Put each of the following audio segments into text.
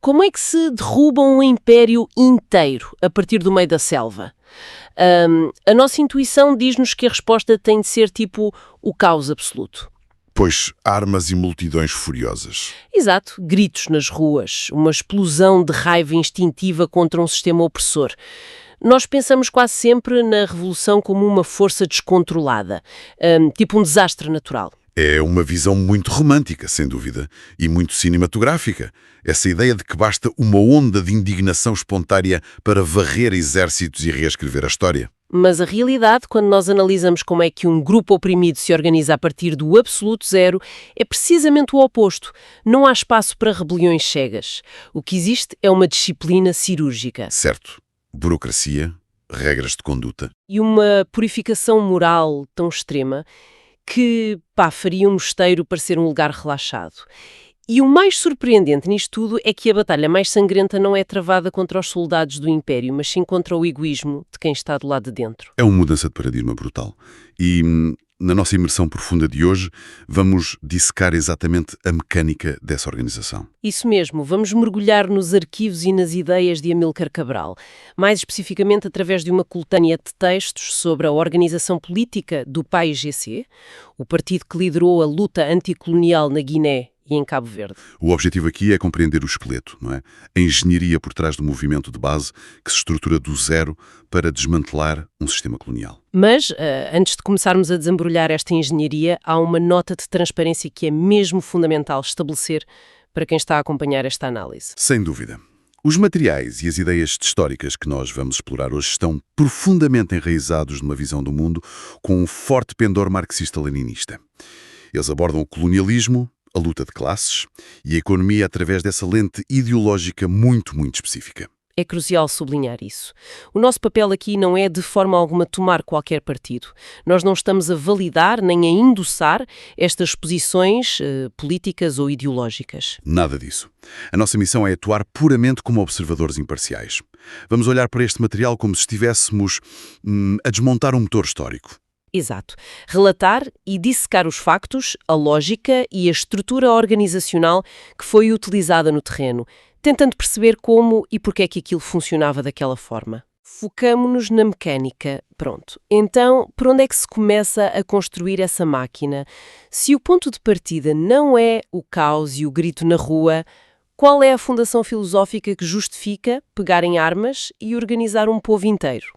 como é que se derruba um império inteiro a partir do meio da selva? A nossa intuição diz-nos que a resposta tem de ser tipo o caos absoluto. Pois armas e multidões furiosas. Exato, gritos nas ruas, uma explosão de raiva instintiva contra um sistema opressor. Nós pensamos quase sempre na revolução como uma força descontrolada, tipo um desastre natural. É uma visão muito romântica, sem dúvida, e muito cinematográfica. Essa ideia de que basta uma onda de indignação espontânea para varrer exércitos e reescrever a história. Mas a realidade, quando nós analisamos como é que um grupo oprimido se organiza a partir do absoluto zero, é precisamente o oposto. Não há espaço para rebeliões cegas. O que existe é uma disciplina cirúrgica. Certo. Burocracia, regras de conduta. E uma purificação moral tão extrema que, faria um mosteiro parecer um lugar relaxado. E o mais surpreendente nisto tudo é que a batalha mais sangrenta não é travada contra os soldados do Império, mas sim contra o egoísmo de quem está do lado de dentro. É uma mudança de paradigma brutal. E na nossa imersão profunda de hoje, vamos dissecar exatamente a mecânica dessa organização. Isso mesmo, vamos mergulhar nos arquivos e nas ideias de Amílcar Cabral, mais especificamente através de uma coletânea de textos sobre a organização política do PAIGC, o partido que liderou a luta anticolonial na Guiné e em Cabo Verde. O objetivo aqui é compreender o esqueleto, não é? A engenharia por trás do movimento de base que se estrutura do zero para desmantelar um sistema colonial. Mas, antes de começarmos a desembrulhar esta engenharia, há uma nota de transparência que é mesmo fundamental estabelecer para quem está a acompanhar esta análise. Sem dúvida. Os materiais e as ideias históricas que nós vamos explorar hoje estão profundamente enraizados numa visão do mundo com um forte pendor marxista-leninista. Eles abordam o colonialismo, a luta de classes e a economia através dessa lente ideológica muito específica. É crucial sublinhar isso. O nosso papel aqui não é de forma alguma tomar qualquer partido. Nós não estamos a validar nem a endossar estas posições políticas ou ideológicas. Nada disso. A nossa missão é atuar puramente como observadores imparciais. Vamos olhar para este material como se estivéssemos a desmontar um motor histórico. Exato. Relatar e dissecar os factos, a lógica e a estrutura organizacional que foi utilizada no terreno, tentando perceber como e porque é que aquilo funcionava daquela forma. Focamo-nos na mecânica. Pronto. Então, por onde é que se começa a construir essa máquina? Se o ponto de partida não é o caos e o grito na rua, qual é a fundação filosófica que justifica pegar em armas e organizar um povo inteiro?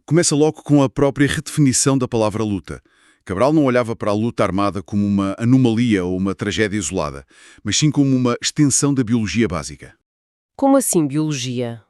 Começa logo com a própria redefinição da palavra luta. Cabral não olhava para a luta armada como uma anomalia ou uma tragédia isolada, mas sim como uma extensão da biologia básica. Como assim biologia?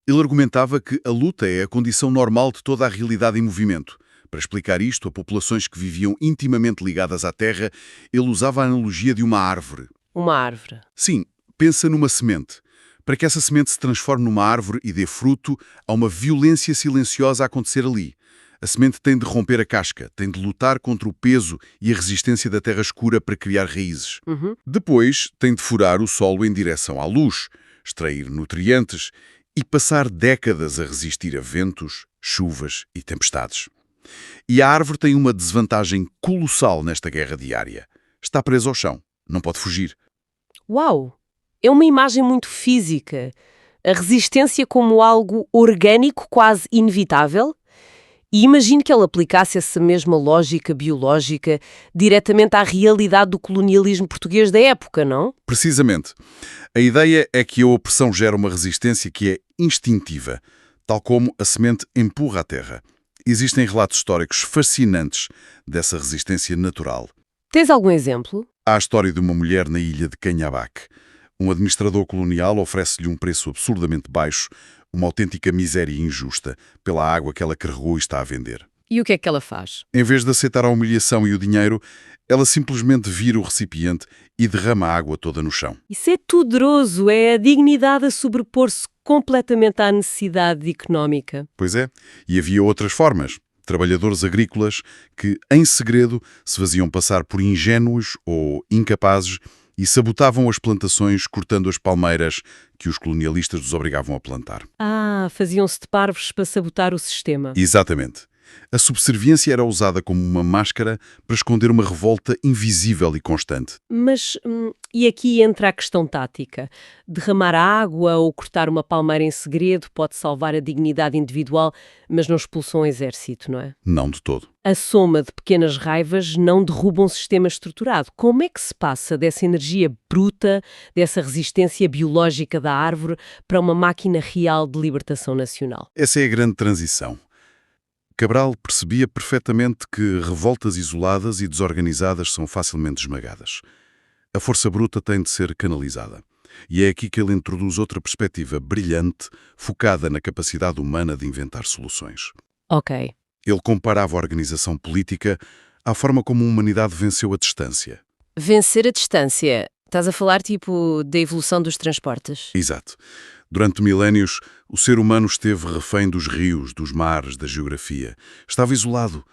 Ele argumentava que a luta é a condição normal de toda a realidade em movimento. Para explicar isto a populações que viviam intimamente ligadas à terra, ele usava a analogia de uma árvore. Uma árvore. Sim, pensa numa semente. Para que essa semente se transforme numa árvore e dê fruto, há uma violência silenciosa a acontecer ali. A semente tem de romper a casca, tem de lutar contra o peso e a resistência da terra escura para criar raízes. Depois, tem de furar o solo em direção à luz, extrair nutrientes e passar décadas a resistir a ventos, chuvas e tempestades. E a árvore tem uma desvantagem colossal nesta guerra diária. Está presa ao chão, não pode fugir. Uau! É uma imagem muito física. A resistência como algo orgânico, quase inevitável. E imagino que ela aplicasse essa mesma lógica biológica diretamente à realidade do colonialismo português da época, não? Precisamente. A ideia é que a opressão gera uma resistência que é instintiva, tal como a semente empurra a terra. Existem relatos históricos fascinantes dessa resistência natural. Tens algum exemplo? Há a história de uma mulher na ilha de Canhabac. Um administrador colonial oferece-lhe um preço absurdamente baixo, uma autêntica miséria injusta, pela água que ela carregou e está a vender. E o que é que ela faz? Em vez de aceitar a humilhação e o dinheiro, ela simplesmente vira o recipiente e derrama a água toda no chão. Isso é poderoso, é a dignidade a sobrepor-se completamente à necessidade económica. Pois é, e havia outras formas. Trabalhadores agrícolas que, em segredo, se faziam passar por ingênuos ou incapazes e sabotavam as plantações cortando as palmeiras que os colonialistas os obrigavam a plantar. Faziam-se de parvos para sabotar o sistema. Exatamente. A subserviência era usada como uma máscara para esconder uma revolta invisível e constante. Mas, e aqui entra a questão tática. Derramar água ou cortar uma palmeira em segredo pode salvar a dignidade individual, mas não expulsou um exército, não é? Não de todo. A soma de pequenas raivas não derruba um sistema estruturado. Como é que se passa dessa energia bruta, dessa resistência biológica da árvore, para uma máquina real de libertação nacional? Essa é a grande transição. Cabral percebia perfeitamente que revoltas isoladas e desorganizadas são facilmente esmagadas. A força bruta tem de ser canalizada. E é aqui que ele introduz outra perspectiva brilhante, focada na capacidade humana de inventar soluções. Ok. Ele comparava a organização política à forma como a humanidade venceu a distância. Vencer a distância. Estás a falar, tipo, da evolução dos transportes? Exato. Durante milénios, o ser humano esteve refém dos rios, dos mares, da geografia. Estava isolado.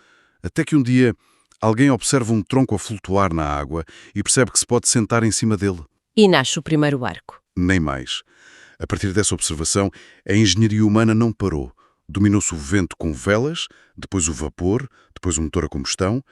Até que um dia, alguém observa um tronco a flutuar na água e percebe que se pode sentar em cima dele. E nasce o primeiro barco. Nem mais. A partir dessa observação, a engenharia humana não parou. Dominou-se o vento com velas, depois o vapor, depois o motor a combustão,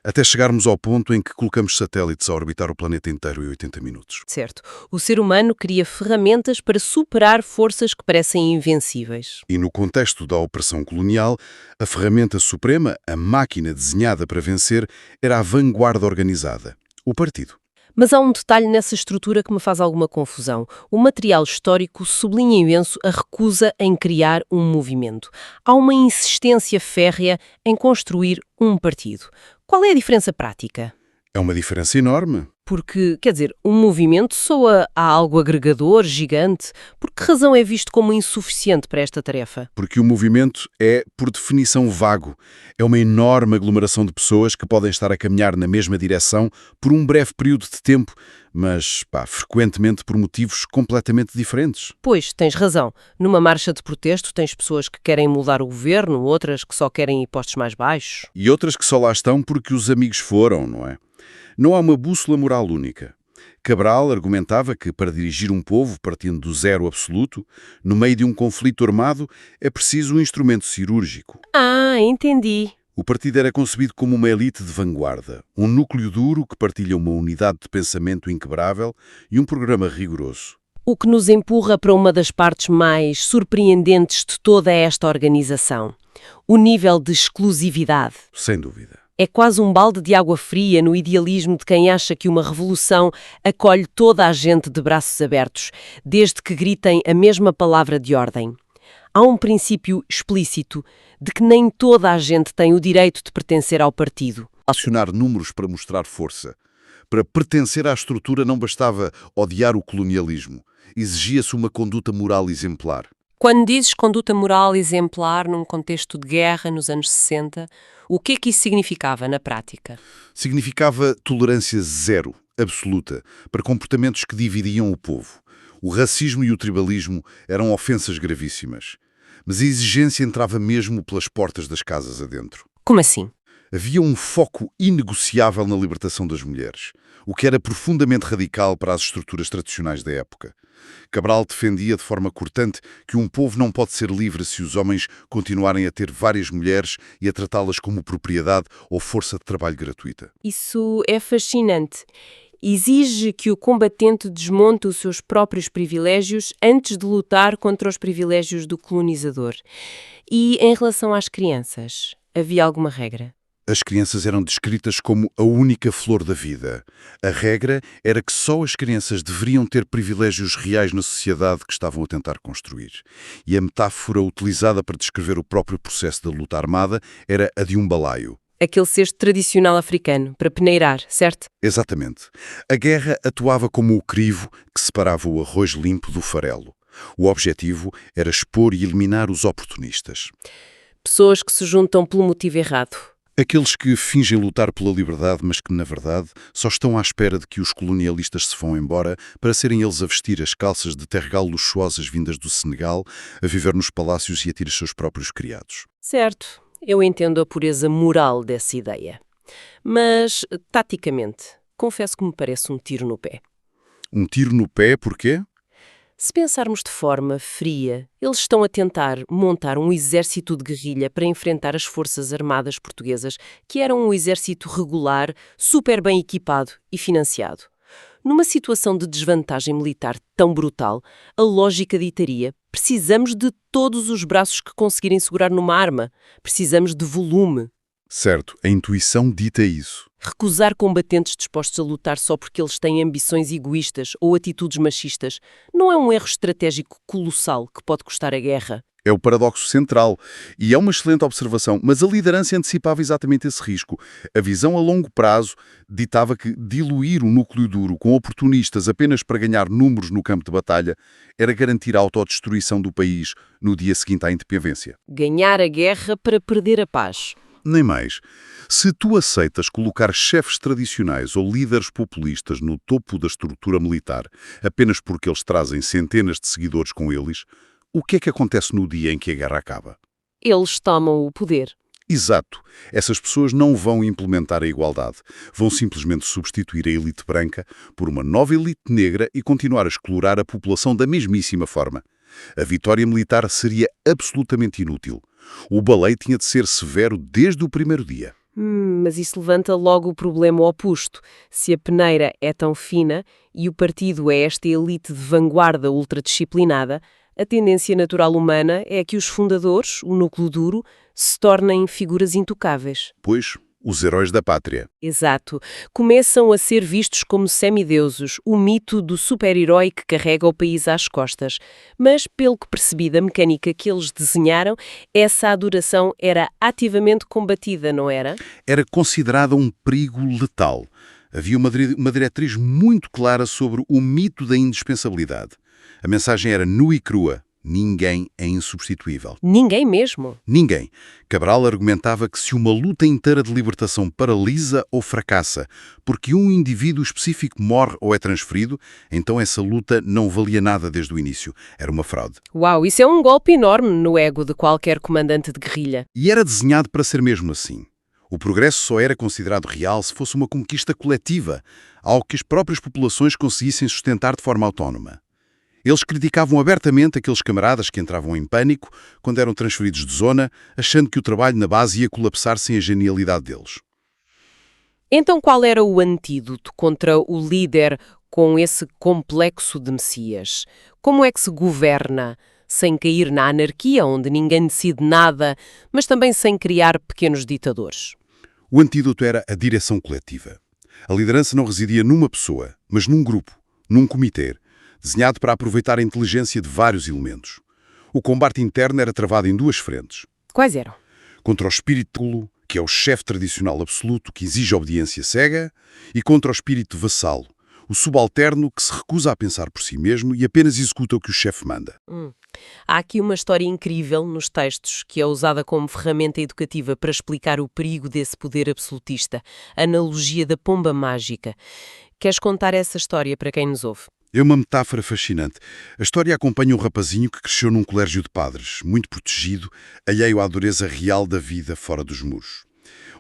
até chegarmos ao ponto em que colocamos satélites a orbitar o planeta inteiro em 80 minutos. Certo. O ser humano cria ferramentas para superar forças que parecem invencíveis. E no contexto da opressão colonial, a ferramenta suprema, a máquina desenhada para vencer, era a vanguarda organizada, o partido. Mas há um detalhe nessa estrutura que me faz alguma confusão. O material histórico sublinha imenso a recusa em criar um movimento. Há uma insistência férrea em construir um partido. Qual é a diferença prática? É uma diferença enorme. Porque, quer dizer, um movimento soa a algo agregador, gigante. Por que razão é visto como insuficiente para esta tarefa? Porque o movimento é, por definição, vago. É uma enorme aglomeração de pessoas que podem estar a caminhar na mesma direção por um breve período de tempo, mas, frequentemente por motivos completamente diferentes. Pois, tens razão. Numa marcha de protesto tens pessoas que querem mudar o governo, outras que só querem impostos mais baixos. E outras que só lá estão porque os amigos foram, não é? Não há uma bússola moral única. Cabral argumentava que, para dirigir um povo partindo do zero absoluto, no meio de um conflito armado, é preciso um instrumento cirúrgico. Ah, entendi. O partido era concebido como uma elite de vanguarda, um núcleo duro que partilha uma unidade de pensamento inquebrável e um programa rigoroso. O que nos empurra para uma das partes mais surpreendentes de toda esta organização. O nível de exclusividade. Sem dúvida. É quase um balde de água fria no idealismo de quem acha que uma revolução acolhe toda a gente de braços abertos, desde que gritem a mesma palavra de ordem. Há um princípio explícito de que nem toda a gente tem o direito de pertencer ao partido. Acionar números para mostrar força. Para pertencer à estrutura não bastava odiar o colonialismo. Exigia-se uma conduta moral exemplar. Quando dizes conduta moral exemplar num contexto de guerra nos anos 60, o que é que isso significava na prática? Significava tolerância zero, absoluta, para comportamentos que dividiam o povo. O racismo e o tribalismo eram ofensas gravíssimas. Mas a exigência entrava mesmo pelas portas das casas adentro. Como assim? Havia um foco inegociável na libertação das mulheres, o que era profundamente radical para as estruturas tradicionais da época. Cabral defendia de forma cortante que um povo não pode ser livre se os homens continuarem a ter várias mulheres e a tratá-las como propriedade ou força de trabalho gratuita. Isso é fascinante. Exige que o combatente desmonte os seus próprios privilégios antes de lutar contra os privilégios do colonizador. E em relação às crianças, havia alguma regra? As crianças eram descritas como a única flor da vida. A regra era que só as crianças deveriam ter privilégios reais na sociedade que estavam a tentar construir. E a metáfora utilizada para descrever o próprio processo da luta armada era a de um balaio. Aquele cesto tradicional africano, para peneirar, certo? Exatamente. A guerra atuava como o crivo que separava o arroz limpo do farelo. O objetivo era expor e eliminar os oportunistas. Pessoas que se juntam pelo motivo errado. Aqueles que fingem lutar pela liberdade, mas que, na verdade, só estão à espera de que os colonialistas se vão embora para serem eles a vestir as calças de tergal luxuosas vindas do Senegal, a viver nos palácios e a ter os seus próprios criados. Certo, eu entendo a pureza moral dessa ideia. Mas, taticamente, confesso que me parece um tiro no pé. Um tiro no pé, porquê? Se pensarmos de forma fria, eles estão a tentar montar um exército de guerrilha para enfrentar as forças armadas portuguesas, que eram um exército regular, super bem equipado e financiado. Numa situação de desvantagem militar tão brutal, a lógica ditaria: precisamos de todos os braços que conseguirem segurar numa arma. Precisamos de volume. Certo, a intuição dita isso. Recusar combatentes dispostos a lutar só porque eles têm ambições egoístas ou atitudes machistas não é um erro estratégico colossal que pode custar a guerra. É o paradoxo central. E é uma excelente observação, mas a liderança antecipava exatamente esse risco. A visão a longo prazo ditava que diluir o núcleo duro com oportunistas apenas para ganhar números no campo de batalha era garantir a autodestruição do país no dia seguinte à independência. Ganhar a guerra para perder a paz. Nem mais. Se tu aceitas colocar chefes tradicionais ou líderes populistas no topo da estrutura militar apenas porque eles trazem centenas de seguidores com eles, o que é que acontece no dia em que a guerra acaba? Eles tomam o poder. Exato. Essas pessoas não vão implementar a igualdade. Vão simplesmente substituir a elite branca por uma nova elite negra e continuar a explorar a população da mesmíssima forma. A vitória militar seria absolutamente inútil. O baleio tinha de ser severo desde o primeiro dia. Mas isso levanta logo o problema oposto. Se a peneira é tão fina e o partido é esta elite de vanguarda ultradisciplinada, a tendência natural humana é que os fundadores, o núcleo duro, se tornem figuras intocáveis. Pois, os heróis da pátria. Exato. Começam a ser vistos como semideuses, o mito do super-herói que carrega o país às costas. Mas, pelo que percebi da mecânica que eles desenharam, essa adoração era ativamente combatida, não era? Era considerada um perigo letal. Havia uma diretriz muito clara sobre o mito da indispensabilidade. A mensagem era nua e crua. Ninguém é insubstituível. Ninguém mesmo. Ninguém. Cabral argumentava que se uma luta inteira de libertação paralisa ou fracassa porque um indivíduo específico morre ou é transferido, então essa luta não valia nada desde o início. Era uma fraude. Uau, isso é um golpe enorme no ego de qualquer comandante de guerrilha. E era desenhado para ser mesmo assim. O progresso só era considerado real se fosse uma conquista coletiva, algo que as próprias populações conseguissem sustentar de forma autónoma. Eles criticavam abertamente aqueles camaradas que entravam em pânico quando eram transferidos de zona, achando que o trabalho na base ia colapsar sem a genialidade deles. Então qual era o antídoto contra o líder com esse complexo de Messias? Como é que se governa sem cair na anarquia, onde ninguém decide nada, mas também sem criar pequenos ditadores? O antídoto era a direção coletiva. A liderança não residia numa pessoa, mas num grupo, num comitê, desenhado para aproveitar a inteligência de vários elementos. O combate interno era travado em duas frentes. Quais eram? Contra o espírito tolo, que é o chefe tradicional absoluto que exige obediência cega, e contra o espírito vassalo, o subalterno que se recusa a pensar por si mesmo e apenas executa o que o chefe manda. Há aqui uma história incrível nos textos que é usada como ferramenta educativa para explicar o perigo desse poder absolutista, a analogia da pomba mágica. Queres contar essa história para quem nos ouve? É uma metáfora fascinante. A história acompanha um rapazinho que cresceu num colégio de padres, muito protegido, alheio à dureza real da vida fora dos muros.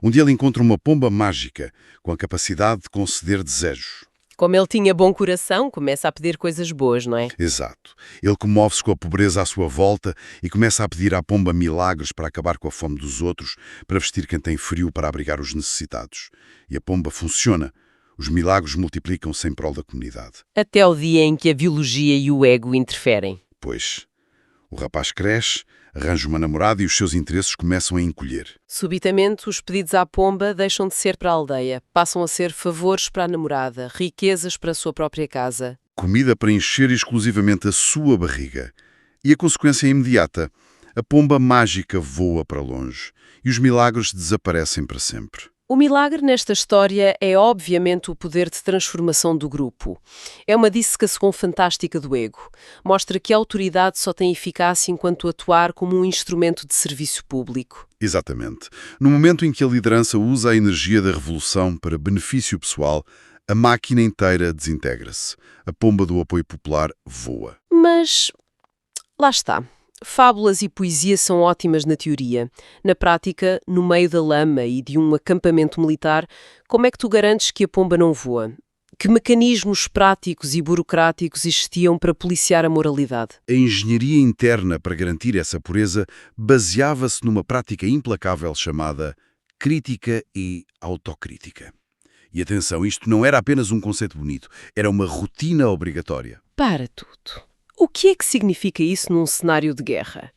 Um dia ele encontra uma pomba mágica, com a capacidade de conceder desejos. Como ele tinha bom coração, começa a pedir coisas boas, não é? Exato. Ele comove-se com a pobreza à sua volta e começa a pedir à pomba milagres para acabar com a fome dos outros, para vestir quem tem frio, para abrigar os necessitados. E a pomba funciona. Os milagres multiplicam-se em prol da comunidade. Até o dia em que a biologia e o ego interferem. Pois, o rapaz cresce, arranja uma namorada e os seus interesses começam a encolher. Subitamente, os pedidos à pomba deixam de ser para a aldeia. Passam a ser favores para a namorada, riquezas para a sua própria casa. Comida para encher exclusivamente a sua barriga. E a consequência é imediata. A pomba mágica voa para longe e os milagres desaparecem para sempre. O milagre nesta história é obviamente o poder de transformação do grupo. É uma dissecação fantástica do ego. Mostra que a autoridade só tem eficácia enquanto atuar como um instrumento de serviço público. Exatamente. No momento em que a liderança usa a energia da revolução para benefício pessoal, a máquina inteira desintegra-se. A pomba do apoio popular voa. Mas lá está. Fábulas e poesia são ótimas na teoria. Na prática, no meio da lama e de um acampamento militar, como é que tu garantes que a pomba não voa? Que mecanismos práticos e burocráticos existiam para policiar a moralidade? A engenharia interna para garantir essa pureza baseava-se numa prática implacável chamada crítica e autocrítica. E atenção, isto não era apenas um conceito bonito, era uma rotina obrigatória. Para tudo. O que é que significa isso num cenário de guerra?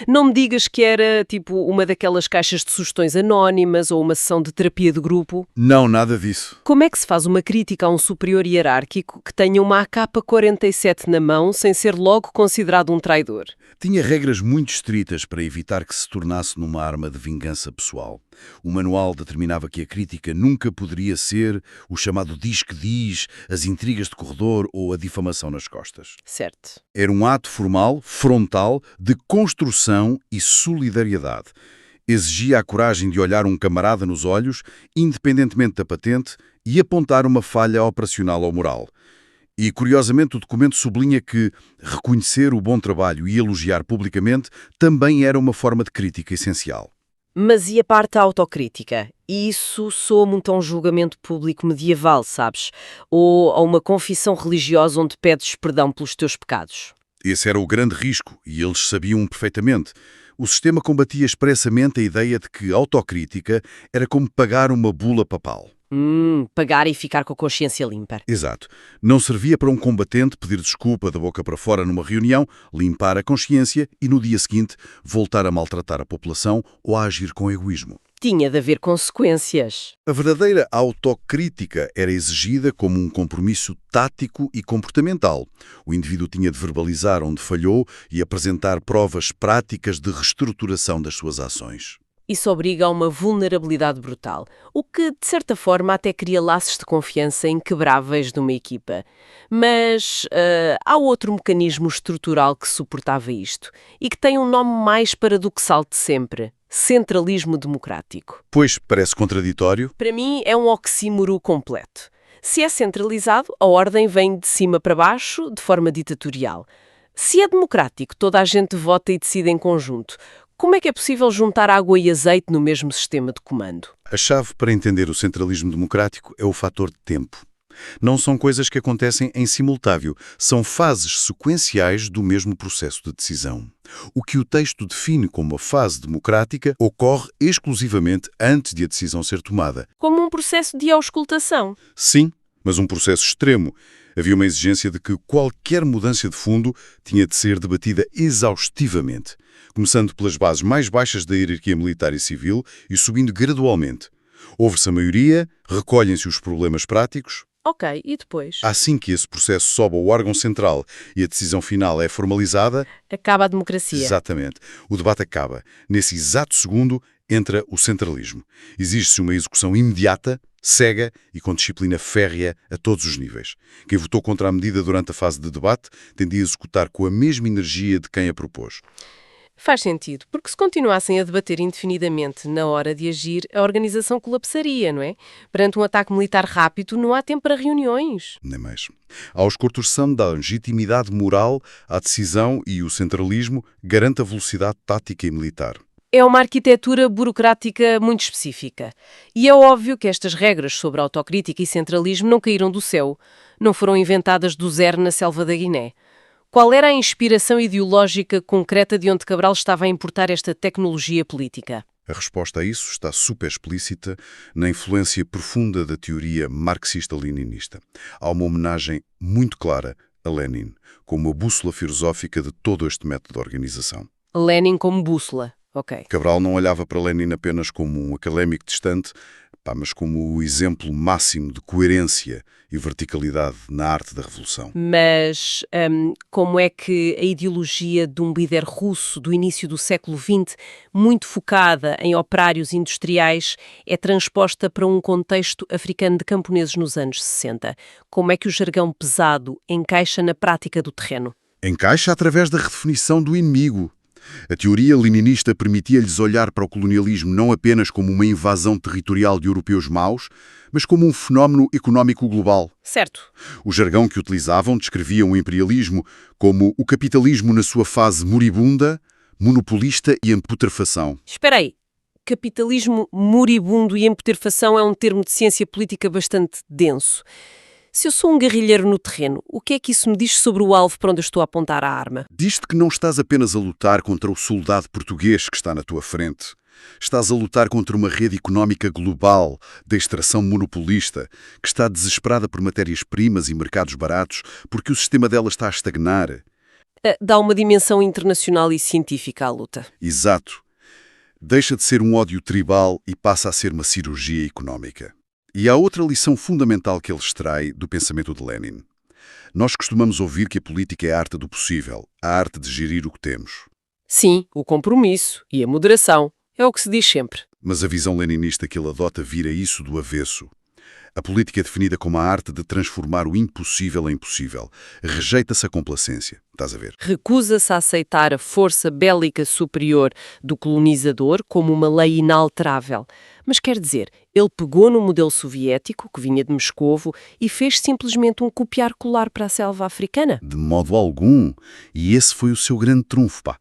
Não me digas que era, tipo, uma daquelas caixas de sugestões anónimas ou uma sessão de terapia de grupo. Não, nada disso. Como é que se faz uma crítica a um superior hierárquico que tenha uma AK-47 na mão sem ser logo considerado um traidor? Tinha regras muito estritas para evitar que se tornasse numa arma de vingança pessoal. O manual determinava que a crítica nunca poderia ser o chamado diz que diz, as intrigas de corredor ou a difamação nas costas. Certo. Era um ato formal, frontal, de construção e solidariedade. Exigia a coragem de olhar um camarada nos olhos, independentemente da patente, e apontar uma falha operacional ou moral. E, curiosamente, o documento sublinha que reconhecer o bom trabalho e elogiar publicamente também era uma forma de crítica essencial. Mas e a parte autocrítica? Isso soa muito a um julgamento público medieval, sabes? Ou a uma confissão religiosa onde pedes perdão pelos teus pecados. Esse era o grande risco, e eles sabiam perfeitamente. O sistema combatia expressamente a ideia de que autocrítica era como pagar uma bula papal. Pagar e ficar com a consciência limpa. Exato. Não servia para um combatente pedir desculpa da boca para fora numa reunião, limpar a consciência e, no dia seguinte, voltar a maltratar a população ou a agir com egoísmo. Tinha de haver consequências. A verdadeira autocrítica era exigida como um compromisso tático e comportamental. O indivíduo tinha de verbalizar onde falhou e apresentar provas práticas de reestruturação das suas ações. Isso obriga a uma vulnerabilidade brutal, o que, de certa forma, até cria laços de confiança inquebráveis de uma equipa. Mas há outro mecanismo estrutural que suportava isto e que tem um nome mais paradoxal de sempre: centralismo democrático. Pois, parece contraditório. Para mim, é um oxímoro completo. Se é centralizado, a ordem vem de cima para baixo, de forma ditatorial. Se é democrático, toda a gente vota e decide em conjunto. Como é que é possível juntar água e azeite no mesmo sistema de comando? A chave para entender o centralismo democrático é o fator de tempo. Não são coisas que acontecem em simultâneo, são fases sequenciais do mesmo processo de decisão. O que o texto define como a fase democrática ocorre exclusivamente antes de a decisão ser tomada. Como um processo de auscultação. Sim, mas um processo extremo. Havia uma exigência de que qualquer mudança de fundo tinha de ser debatida exaustivamente, começando pelas bases mais baixas da hierarquia militar e civil e subindo gradualmente. Ouve-se a maioria, recolhem-se os problemas práticos. Ok, e depois? Assim que esse processo sobe ao órgão central e a decisão final é formalizada... Acaba a democracia. Exatamente. O debate acaba. Nesse exato segundo entra o centralismo. Exige-se uma execução imediata, cega e com disciplina férrea a todos os níveis. Quem votou contra a medida durante a fase de debate tendia a executar com a mesma energia de quem a propôs. Faz sentido, porque se continuassem a debater indefinidamente na hora de agir, a organização colapsaria, não é? Perante um ataque militar rápido, não há tempo para reuniões. Nem mais. A auscultação da legitimidade moral à decisão e o centralismo garante a velocidade tática e militar. É uma arquitetura burocrática muito específica. E é óbvio que estas regras sobre autocrítica e centralismo não caíram do céu. Não foram inventadas do zero na selva da Guiné. Qual era a inspiração ideológica concreta de onde Cabral estava a importar esta tecnologia política? A resposta a isso está super explícita na influência profunda da teoria marxista-leninista. Há uma homenagem muito clara a Lenin, como a bússola filosófica de todo este método de organização. Lenin como bússola. Ok. Cabral não olhava para Lenin apenas como um académico distante, mas como o exemplo máximo de coerência e verticalidade na arte da revolução. Mas como é que a ideologia de um líder russo do início do século XX, muito focada em operários industriais, é transposta para um contexto africano de camponeses nos anos 60? Como é que o jargão pesado encaixa na prática do terreno? Encaixa através da redefinição do inimigo. A teoria leninista permitia-lhes olhar para o colonialismo não apenas como uma invasão territorial de europeus maus, mas como um fenómeno económico global. Certo. O jargão que utilizavam descrevia o imperialismo como o capitalismo na sua fase moribunda, monopolista e em putrefação. Espera aí. Capitalismo moribundo e em putrefação é um termo de ciência política bastante denso. Se eu sou um guerrilheiro no terreno, o que é que isso me diz sobre o alvo para onde eu estou a apontar a arma? Diz-te que não estás apenas a lutar contra o soldado português que está na tua frente. Estás a lutar contra uma rede económica global de extração monopolista que está desesperada por matérias-primas e mercados baratos porque o sistema dela está a estagnar. Dá uma dimensão internacional e científica à luta. Exato. Deixa de ser um ódio tribal e passa a ser uma cirurgia económica. E há outra lição fundamental que ele extrai do pensamento de Lenin. Nós costumamos ouvir que a política é a arte do possível, a arte de gerir o que temos. Sim, o compromisso e a moderação. É o que se diz sempre. Mas a visão leninista que ele adota vira isso do avesso. A política é definida como a arte de transformar o impossível em possível. Rejeita-se a complacência. Estás a ver? Recusa-se a aceitar a força bélica superior do colonizador como uma lei inalterável. Mas quer dizer, ele pegou no modelo soviético, que vinha de Moscovo, e fez simplesmente um copiar-colar para a selva africana? De modo algum. E esse foi o seu grande trunfo, pá.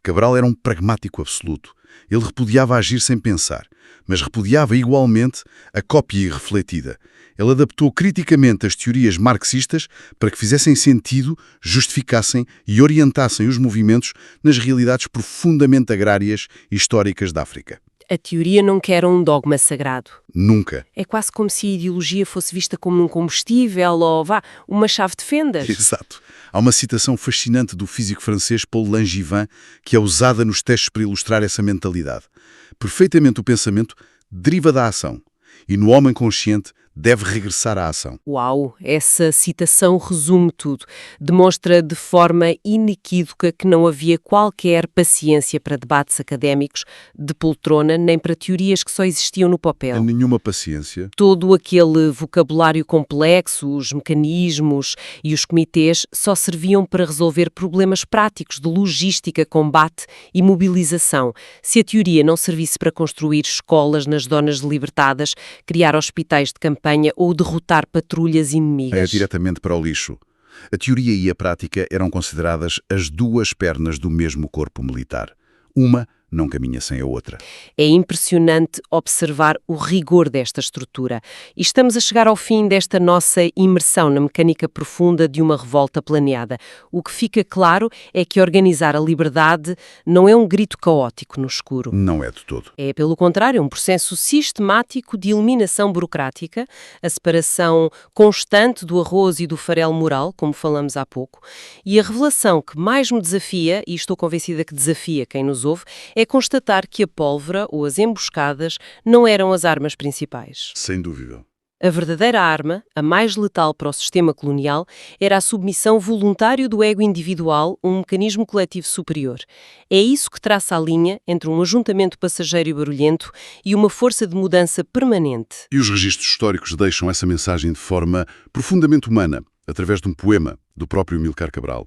Cabral era um pragmático absoluto. Ele repudiava agir sem pensar, mas repudiava igualmente a cópia irrefletida. Ele adaptou criticamente as teorias marxistas para que fizessem sentido, justificassem e orientassem os movimentos nas realidades profundamente agrárias e históricas da África. A teoria não quer um dogma sagrado. Nunca. É quase como se a ideologia fosse vista como um combustível ou, uma chave de fendas. Exato. Há uma citação fascinante do físico francês Paul Langevin que é usada nos textos para ilustrar essa mentalidade. Perfeitamente o pensamento deriva da ação e no homem consciente deve regressar à ação. Uau, essa citação resume tudo. Demonstra de forma inequívoca que não havia qualquer paciência para debates académicos de poltrona, nem para teorias que só existiam no papel. Nenhuma paciência. Todo aquele vocabulário complexo, os mecanismos e os comitês só serviam para resolver problemas práticos de logística, combate e mobilização. Se a teoria não servisse para construir escolas nas zonas libertadas, criar hospitais de campanha ou derrotar patrulhas inimigas. É diretamente para o lixo. A teoria e a prática eram consideradas as duas pernas do mesmo corpo militar. Uma não caminha sem a outra. É impressionante observar o rigor desta estrutura. E estamos a chegar ao fim desta nossa imersão na mecânica profunda de uma revolta planeada. O que fica claro é que organizar a liberdade não é um grito caótico no escuro. Não é de todo. É, pelo contrário, um processo sistemático de eliminação burocrática, a separação constante do arroz e do farelo moral, como falamos há pouco, e a revelação que mais me desafia, e estou convencida que desafia quem nos ouve, é constatar que a pólvora ou as emboscadas não eram as armas principais. Sem dúvida. A verdadeira arma, a mais letal para o sistema colonial, era a submissão voluntária do ego individual, um mecanismo coletivo superior. É isso que traça a linha entre um ajuntamento passageiro e barulhento e uma força de mudança permanente. E os registros históricos deixam essa mensagem de forma profundamente humana, através de um poema do próprio Amílcar Cabral.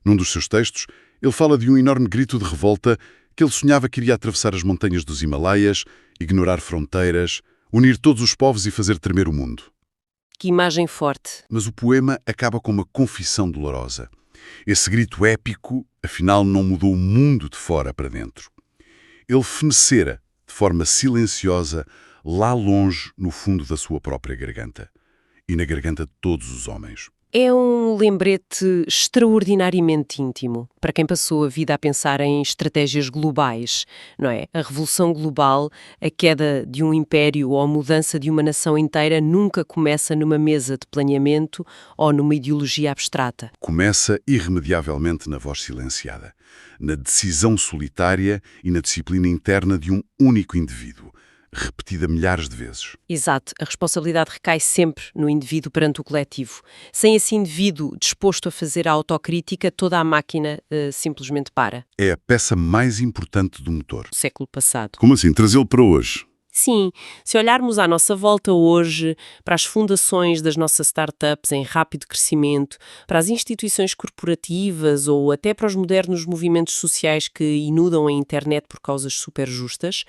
Num dos seus textos, ele fala de um enorme grito de revolta que ele sonhava que iria atravessar as montanhas dos Himalaias, ignorar fronteiras, unir todos os povos e fazer tremer o mundo. Que imagem forte. Mas o poema acaba com uma confissão dolorosa. Esse grito épico, afinal, não mudou o mundo de fora para dentro. Ele fenecera, de forma silenciosa, lá longe, no fundo da sua própria garganta. E na garganta de todos os homens. É um lembrete extraordinariamente íntimo para quem passou a vida a pensar em estratégias globais, não é? A revolução global, a queda de um império ou a mudança de uma nação inteira nunca começa numa mesa de planeamento ou numa ideologia abstrata. Começa irremediavelmente na voz silenciada, na decisão solitária e na disciplina interna de um único indivíduo, repetida milhares de vezes. Exato. A responsabilidade recai sempre no indivíduo perante o coletivo. Sem esse indivíduo disposto a fazer a autocrítica, toda a máquina simplesmente para. É a peça mais importante do motor. Século passado. Como assim? Trazê-lo para hoje? Sim, se olharmos à nossa volta hoje, para as fundações das nossas startups em rápido crescimento, para as instituições corporativas ou até para os modernos movimentos sociais que inundam a internet por causas super justas,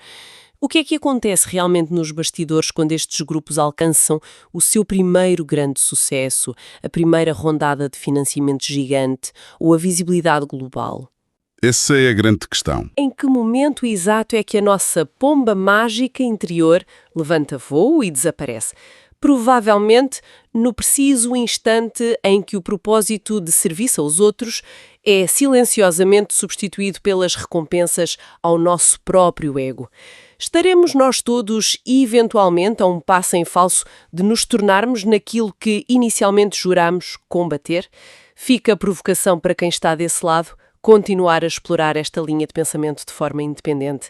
o que é que acontece realmente nos bastidores quando estes grupos alcançam o seu primeiro grande sucesso, a primeira rondada de financiamento gigante ou a visibilidade global? Essa é a grande questão. Em que momento exato é que a nossa pomba mágica interior levanta voo e desaparece? provavelmente no preciso instante em que o propósito de serviço aos outros é silenciosamente substituído pelas recompensas ao nosso próprio ego. Estaremos nós todos, eventualmente, a um passo em falso de nos tornarmos naquilo que inicialmente juramos combater? Fica a provocação para quem está desse lado continuar a explorar esta linha de pensamento de forma independente.